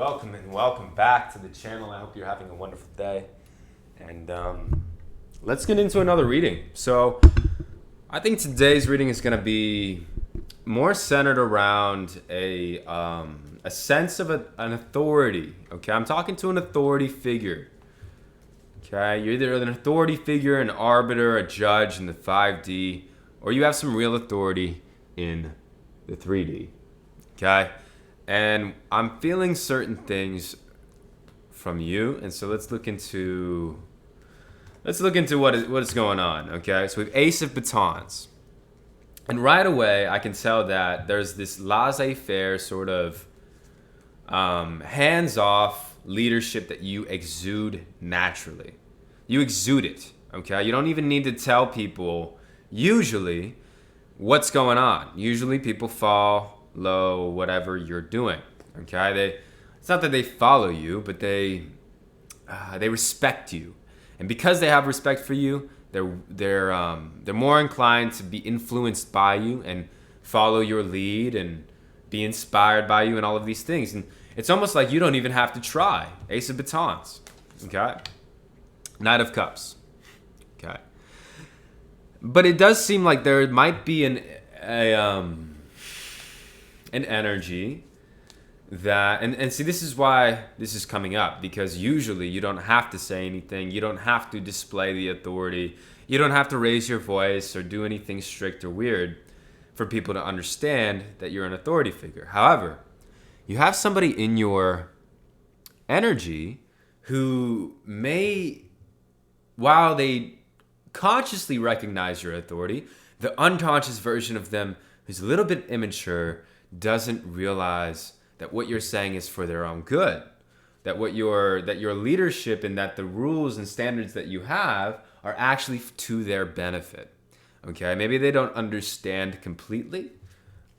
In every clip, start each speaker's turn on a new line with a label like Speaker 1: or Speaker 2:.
Speaker 1: Welcome and welcome back to the channel. I hope you're having a wonderful day. And let's get into another reading. So I think today's reading is going to be more centered around a sense of an authority. Okay, I'm talking to an authority figure. Okay, you're either an authority figure, an arbiter, a judge in the 5D, or you have some real authority in the 3D. Okay, and I'm feeling certain things from you, and so let's look into what is going on. Okay, so we have Ace of Batons, and right away I can tell that there's this laissez-faire sort of hands-off leadership that you exude naturally. You exude it. Okay, you don't even need to tell people usually what's going on. Usually people follow whatever you're doing. Okay, it's not that they follow you, but they respect you, and because they have respect for you, they're more inclined to be influenced by you and follow your lead and be inspired by you and all of these things. And it's almost like you don't even have to try. Ace of Batons. Okay, Knight of Cups. Okay, but it does seem like there might be an energy that, and see, this is why this is coming up, because usually you don't have to say anything, you don't have to display the authority, you don't have to raise your voice or do anything strict or weird for people to understand that you're an authority figure. However, you have somebody in your energy who may, while they consciously recognize your authority, the unconscious version of them who's a little bit immature doesn't realize that what you're saying is for their own good, that your leadership and that the rules and standards that you have are actually to their benefit. Okay, maybe they don't understand completely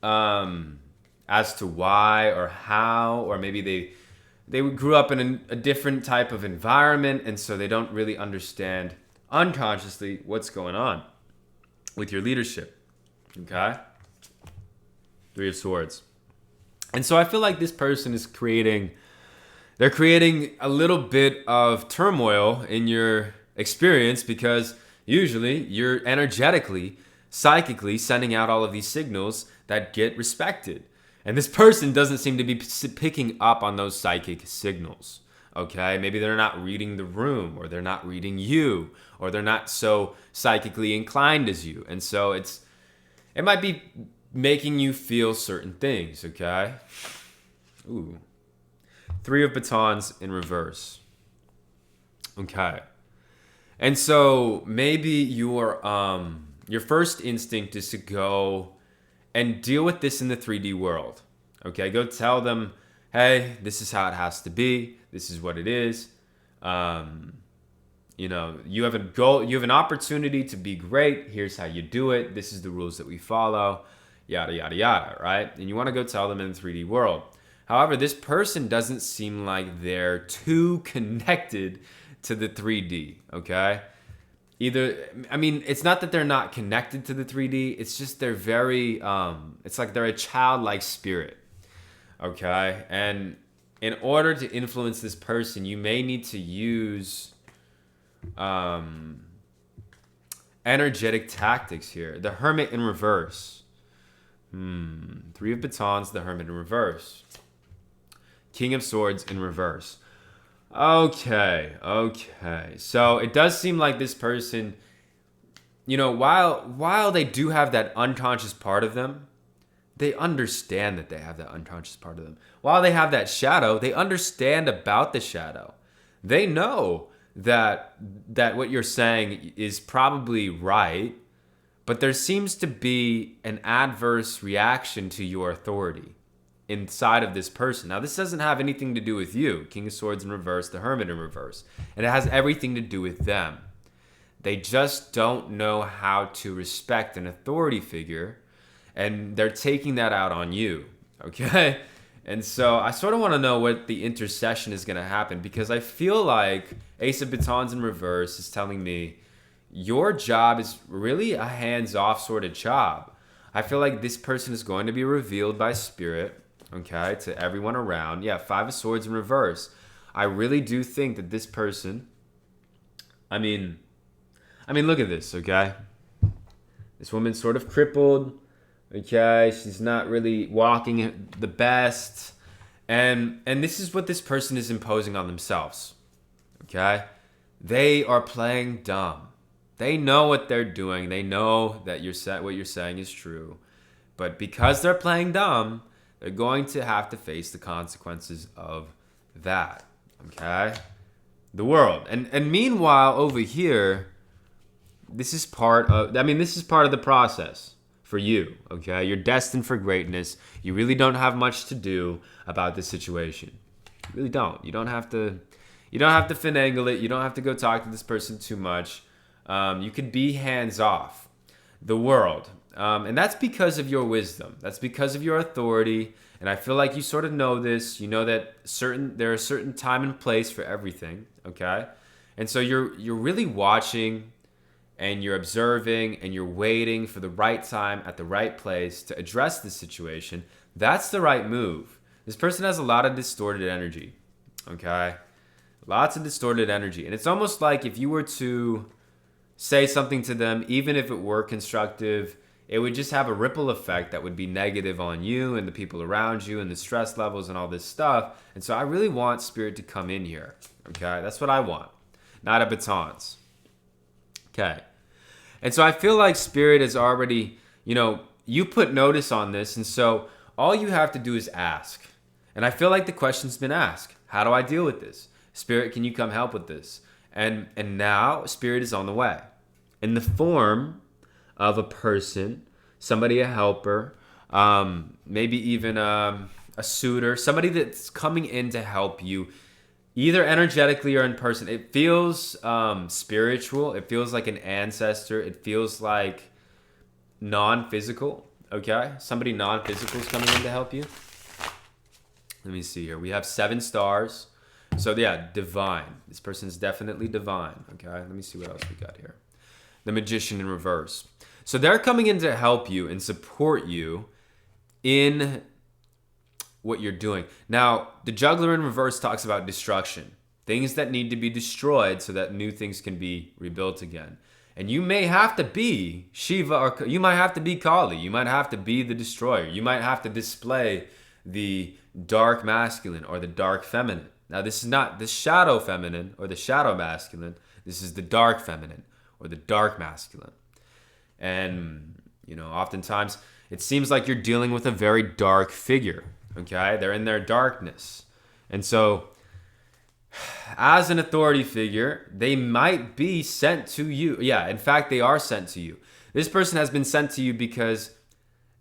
Speaker 1: as to why or how, or maybe they grew up in a different type of environment, and so they don't really understand unconsciously what's going on with your leadership. Okay, Three of Swords. And so I feel like this person is creating a little bit of turmoil in your experience, because usually you're energetically, psychically sending out all of these signals that get respected. And this person doesn't seem to be picking up on those psychic signals. Okay, maybe they're not reading the room, or they're not reading you, or they're not so psychically inclined as you. And so it might be making you feel certain things. Okay. Ooh. Three of Batons in reverse. Okay. And so maybe your first instinct is to go and deal with this in the 3D world. Okay, go tell them, hey, this is how it has to be. This is what it is. You have a goal, you have an opportunity to be great. Here's how you do it. This is the rules that we follow. Yada, yada, yada, right? And you want to go tell them in the 3D world. However, this person doesn't seem like they're too connected to the 3D, okay? It's not that they're not connected to the 3D. It's just they're very, it's like they're a childlike spirit, okay? And in order to influence this person, you may need to use energetic tactics here. The Hermit in reverse. Three of Batons, the Hermit in reverse. King of Swords in reverse. Okay. So it does seem like this person, while they do have that unconscious part of them, they understand that they have that unconscious part of them. While they have that shadow, they understand about the shadow. They know that what you're saying is probably right, but there seems to be an adverse reaction to your authority inside of this person. Now, this doesn't have anything to do with you. King of Swords in reverse, the Hermit in reverse. And it has everything to do with them. They just don't know how to respect an authority figure, and they're taking that out on you, okay? And so I sort of want to know what the intercession is going to happen, because I feel like Ace of Batons in reverse is telling me your job is really a hands-off sort of job. I feel like this person is going to be revealed by spirit, okay, to everyone around. Yeah, Five of Swords in reverse. I really do think that this person, I mean, look at this, okay? This woman's sort of crippled, okay? She's not really walking the best. And this is what this person is imposing on themselves, okay? They are playing dumb. They know what they're doing. They know that what you're saying is true. But because they're playing dumb, they're going to have to face the consequences of that, okay? The world. And meanwhile, over here, this is part of the process for you, okay? You're destined for greatness. You really don't have much to do about this situation. You really don't. You don't have to finagle it. You don't have to go talk to this person too much. You could be hands off. The world. And that's because of your wisdom. That's because of your authority. And I feel like you sort of know this. You know that there are certain time and place for everything, okay? And so you're really watching and you're observing and you're waiting for the right time at the right place to address the situation. That's the right move. This person has a lot of distorted energy, okay? Lots of distorted energy. And it's almost like if you were to say something to them, even if it were constructive, it would just have a ripple effect that would be negative on you and the people around you and the stress levels and all this stuff. And so I really want Spirit to come in here, okay? That's what I want, not a batons. Okay. And so I feel like Spirit is already, you put notice on this. And so all you have to do is ask. And I feel like the question's been asked. How do I deal with this? Spirit, can you come help with this? And now Spirit is on the way in the form of a person, somebody, a helper, maybe even a suitor, somebody that's coming in to help you, either energetically or in person. It feels spiritual. It feels like an ancestor. It feels like non-physical, okay? Somebody non-physical is coming in to help you. Let me see here. We have 7 stars. So yeah, divine. This person's definitely divine, okay? Let me see what else we got here. The Magician in reverse. So they're coming in to help you and support you in what you're doing. Now, the Juggler in reverse talks about destruction. Things that need to be destroyed so that new things can be rebuilt again. And you may have to be Shiva, or you might have to be Kali. You might have to be the destroyer. You might have to display the dark masculine or the dark feminine. Now, this is not the shadow feminine or the shadow masculine. This is the dark feminine or the dark masculine. And, oftentimes it seems like you're dealing with a very dark figure, okay? They're in their darkness. And so as an authority figure, they might be sent to you. Yeah, in fact, they are sent to you. This person has been sent to you because,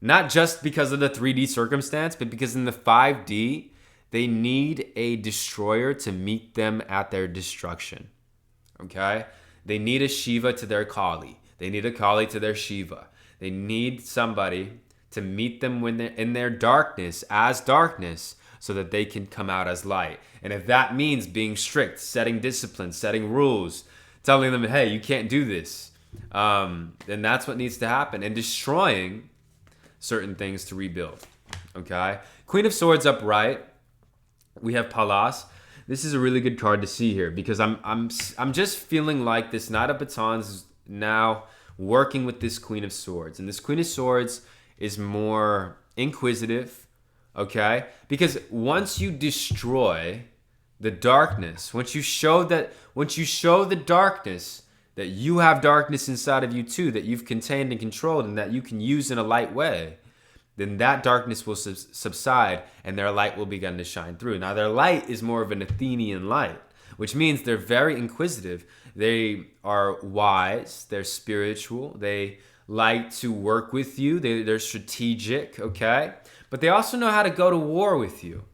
Speaker 1: not just because of the 3D circumstance, but because in the 5D, they need a destroyer to meet them at their destruction, okay? They need a Shiva to their Kali. They need a Kali to their Shiva. They need somebody to meet them when they're in their darkness as darkness so that they can come out as light. And if that means being strict, setting discipline, setting rules, telling them, hey, you can't do this, then that's what needs to happen. And destroying certain things to rebuild, okay? Queen of Swords upright. We have Palas. This is a really good card to see here because I'm just feeling like this Knight of Batons is now working with this Queen of Swords. And this Queen of Swords is more inquisitive, okay? Because once you destroy the darkness, once you show the darkness, that you have darkness inside of you too, that you've contained and controlled and that you can use in a light way, then that darkness will subside and their light will begin to shine through. Now, their light is more of an Athenian light, which means they're very inquisitive. They are wise. They're spiritual. They like to work with you. They're strategic, okay? But they also know how to go to war with you,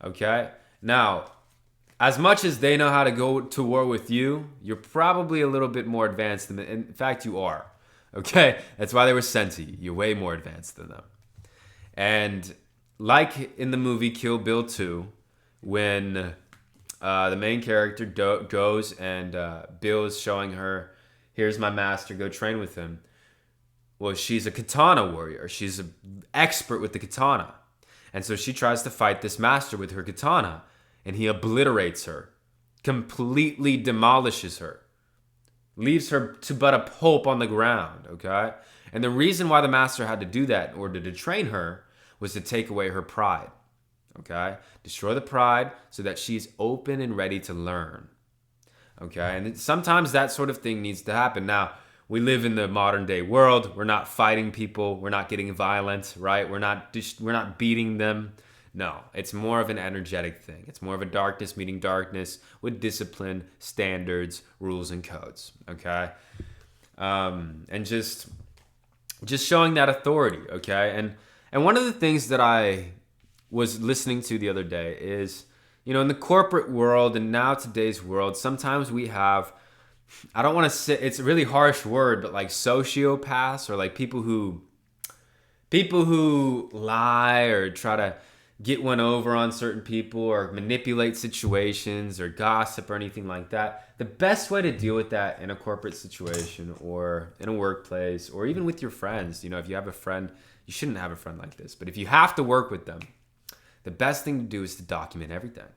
Speaker 1: okay? Now, as much as they know how to go to war with you, you're probably a little bit more advanced than them. In fact, you are. Okay, that's why they were sent to you. You're way more advanced than them. And like in the movie Kill Bill 2, when the main character goes and Bill is showing her, here's my master, go train with him. Well, she's a katana warrior. She's an expert with the katana. And so she tries to fight this master with her katana, and he obliterates her, completely demolishes her, leaves her to but a pulp on the ground, okay? And the reason why the master had to do that in order to train her was to take away her pride, okay? Destroy the pride so that she's open and ready to learn, okay? And sometimes that sort of thing needs to happen. Now, we live in the modern day world. We're not fighting people. We're not getting violent, right? We're not beating them. No, it's more of an energetic thing. It's more of a darkness meeting darkness with discipline, standards, rules, and codes, okay? And just showing that authority, okay? And one of the things that I was listening to the other day is, in the corporate world and now today's world, sometimes we have, I don't want to say, it's a really harsh word, but like sociopaths, or like people who lie or try to get one over on certain people or manipulate situations or gossip or anything like that. The best way to deal with that in a corporate situation or in a workplace or even with your friends, if you have a friend, you shouldn't have a friend like this, but if you have to work with them, the best thing to do is to document everything.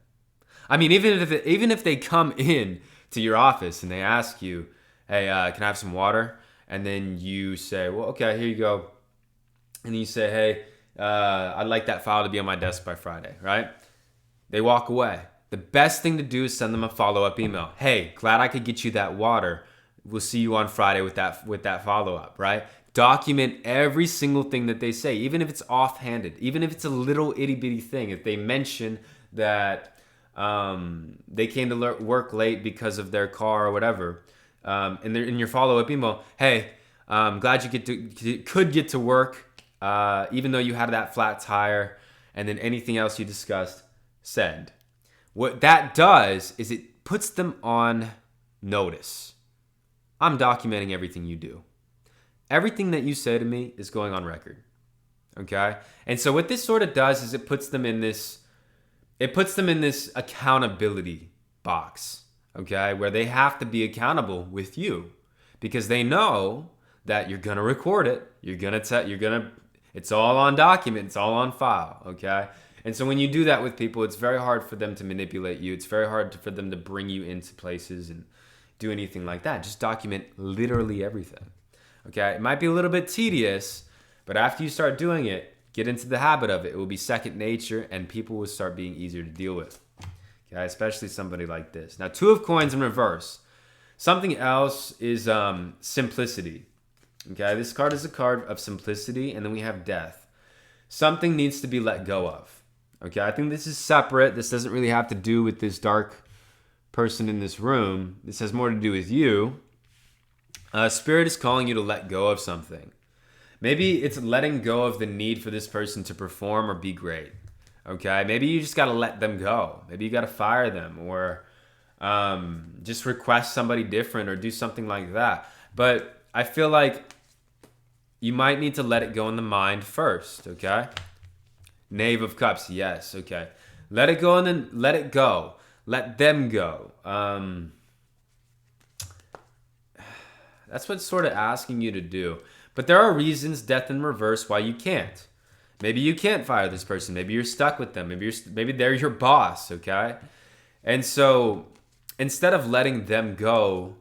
Speaker 1: I mean, even if they come in to your office and they ask you, hey, can I have some water? And then you say, well, okay, here you go. And then you say, hey, I'd like that file to be on my desk by Friday, right? They walk away. The best thing to do is send them a follow-up email. Hey, glad I could get you that water. We'll see you on Friday with that follow-up, right? Document every single thing that they say, even if it's offhanded, even if it's a little itty-bitty thing. If they mention that they came to work late because of their car or whatever, in your follow-up email, hey, I'm glad you could get to work, even though you had that flat tire, and then anything else you discussed, send. What that does is it puts them on notice. I'm documenting everything you do. Everything that you say to me is going on record. Okay? And so what this sort of does is it puts them in this accountability box, okay, where they have to be accountable with you because they know that you're gonna record it. It's all on document. It's all on file. Okay. And so when you do that with people, it's very hard for them to manipulate you. It's very hard for them to bring you into places and do anything like that. Just document literally everything. Okay. It might be a little bit tedious, but after you start doing it, get into the habit of it. It will be second nature and people will start being easier to deal with. Okay. Especially somebody like this. Now, 2 of coins in reverse. Something else is simplicity. Okay, this card is a card of simplicity, and then we have death. Something needs to be let go of. Okay, I think this is separate. This doesn't really have to do with this dark person in this room. This has more to do with you. Spirit is calling you to let go of something. Maybe it's letting go of the need for this person to perform or be great. Okay, maybe you just got to let them go. Maybe you got to fire them or just request somebody different or do something like that. But I feel like you might need to let it go in the mind first, okay? Knave of Cups, yes, okay. Let it go and then let it go. Let them go. That's what's sort of asking you to do. But there are reasons, death in reverse, why you can't. Maybe you can't fire this person. Maybe you're stuck with them. Maybe they're your boss, okay? And so instead of letting them go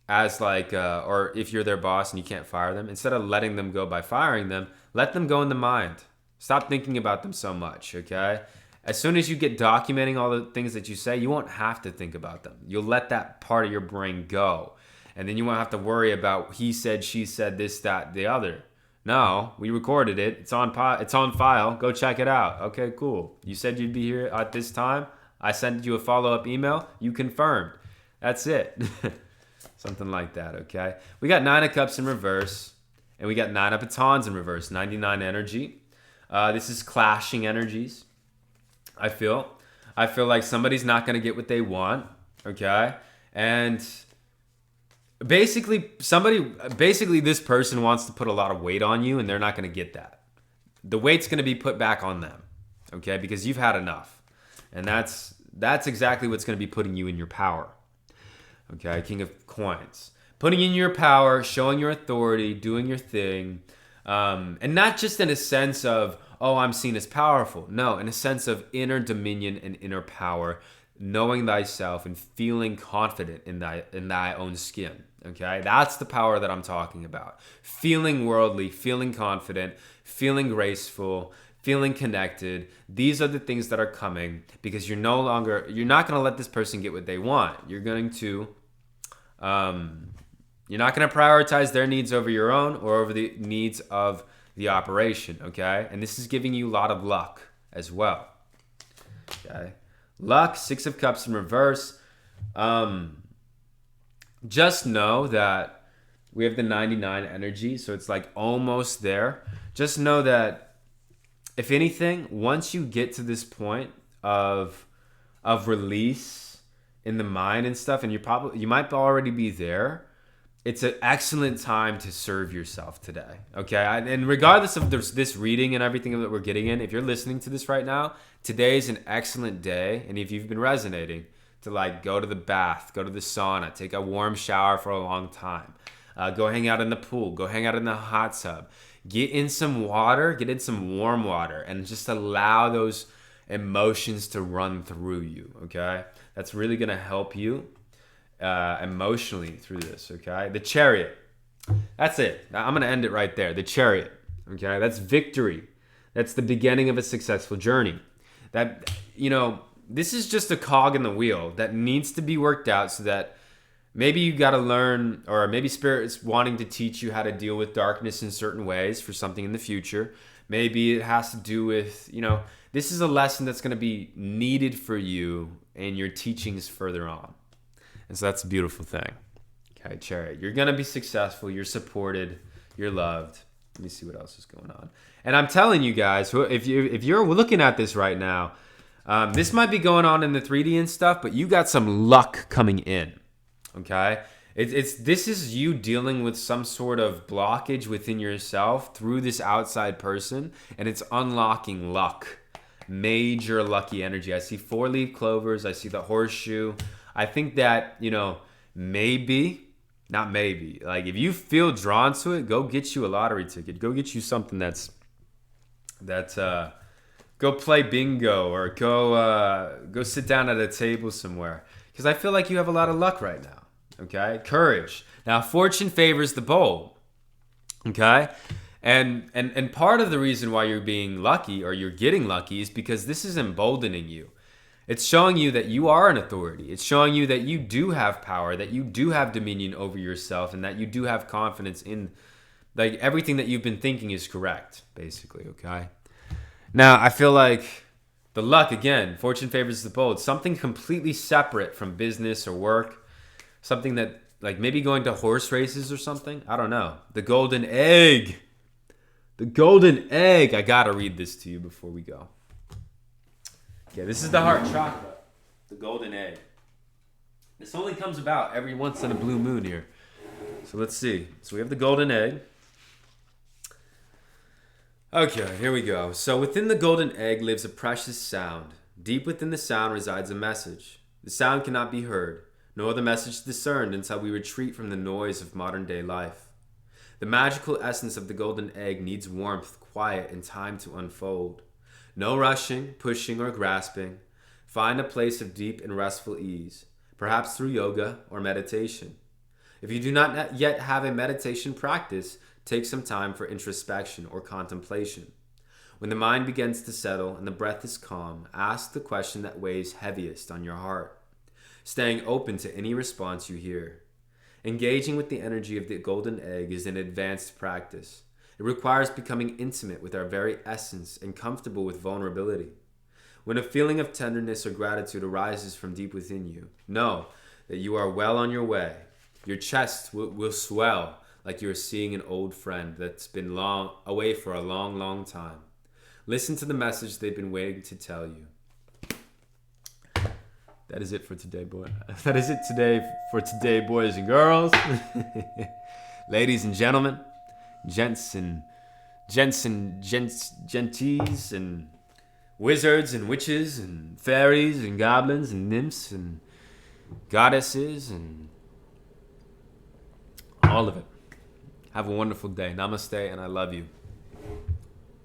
Speaker 1: as like, or if you're their boss and you can't fire them, instead of letting them go by firing them, let them go in the mind. Stop thinking about them so much, okay? As soon as you get documenting all the things that you say, you won't have to think about them. You'll let that part of your brain go. And then you won't have to worry about he said, she said, this, that, the other. No, we recorded it. It's on file. Go check it out. Okay, cool. You said you'd be here at this time. I sent you a follow-up email. You confirmed. That's it. Something like that, okay? We got 9 of Cups in reverse, and we got 9 of Batons in reverse, 99 energy. This is clashing energies, I feel. I feel like somebody's not going to get what they want, okay? And basically, this person wants to put a lot of weight on you, and they're not going to get that. The weight's going to be put back on them, okay? Because you've had enough. And that's exactly what's going to be putting you in your power. Okay, King of Coins. Putting in your power, showing your authority, doing your thing. And not just in a sense of, oh, I'm seen as powerful. No, in a sense of inner dominion and inner power, knowing thyself and feeling confident in thy own skin. Okay, that's the power that I'm talking about. Feeling worldly, feeling confident, feeling graceful, feeling connected. These are the things that are coming because you're not going to let this person get what they want. You're going to you're not going to prioritize their needs over your own or over the needs of the operation, okay? And this is giving you a lot of luck as well, okay? Luck, Six of Cups in reverse. Just know that we have the 99 energy, so it's like almost there. Just know that if anything, once you get to this point of release in the mind and stuff, and you might already be there, it's an excellent time to serve yourself today, okay? And regardless of this reading and everything that we're getting in, if you're listening to this right now, today is an excellent day. And if you've been resonating, to like go to the bath, go to the sauna, take a warm shower for a long time, go hang out in the pool, go hang out in the hot tub, get in some water, get in some warm water, and just allow those emotions to run through you, okay? That's really gonna help you emotionally through this, okay? The Chariot. That's it. I'm going to end it right there. The Chariot, okay? That's victory. That's the beginning of a successful journey. That, this is just a cog in the wheel that needs to be worked out so that maybe you got to learn, or maybe Spirit's wanting to teach you how to deal with darkness in certain ways for something in the future. Maybe it has to do with, this is a lesson that's going to be needed for you in your teachings further on. And so that's a beautiful thing. Okay, Chariot. You're going to be successful. You're supported. You're loved. Let me see what else is going on. And I'm telling you guys, if you're looking at this right now, this might be going on in the 3D and stuff, but you got some luck coming in. Okay? This is you dealing with some sort of blockage within yourself through this outside person, and it's unlocking luck. Major lucky energy. I see 4-leaf clovers. I see the horseshoe. I think that, maybe, not maybe, like if you feel drawn to it, go get you a lottery ticket. Go get you something go play bingo or go sit down at a table somewhere. Because I feel like you have a lot of luck right now, okay? Courage. Now, fortune favors the bold, okay? And part of the reason why you're being lucky or you're getting lucky is because this is emboldening you. It's showing you that you are an authority. It's showing you that you do have power, that you do have dominion over yourself, and that you do have confidence in, like, everything that you've been thinking is correct, basically, okay? Now, I feel like the luck, again, fortune favors the bold, something completely separate from business or work, something that, like, maybe going to horse races or something. I don't know. The golden egg. The golden egg. I gotta read this to you before we go. Yeah, this is the heart chakra, the golden egg. This only comes about every once in a blue moon here. So let's see. So we have the golden egg. Okay, here we go. So within the golden egg lives a precious sound. Deep within the sound resides a message. The sound cannot be heard, nor the message discerned until we retreat from the noise of modern day life. The magical essence of the golden egg needs warmth, quiet, and time to unfold. No rushing, pushing, or grasping. Find a place of deep and restful ease, perhaps through yoga or meditation. If you do not yet have a meditation practice, take some time for introspection or contemplation. When the mind begins to settle and the breath is calm, ask the question that weighs heaviest on your heart, staying open to any response you hear. Engaging with the energy of the golden egg is an advanced practice. It requires becoming intimate with our very essence and comfortable with vulnerability. When a feeling of tenderness or gratitude arises from deep within you, know that you are well on your way. Your chest will swell like you are seeing an old friend that's been away for a long, long time. Listen to the message they've been waiting to tell you. That is it for today, boy. That is it for today, boys and girls. Ladies and gentlemen. Gents and genties and wizards and witches and fairies and goblins and nymphs and goddesses and all of it. Have a wonderful day. Namaste, and I love you.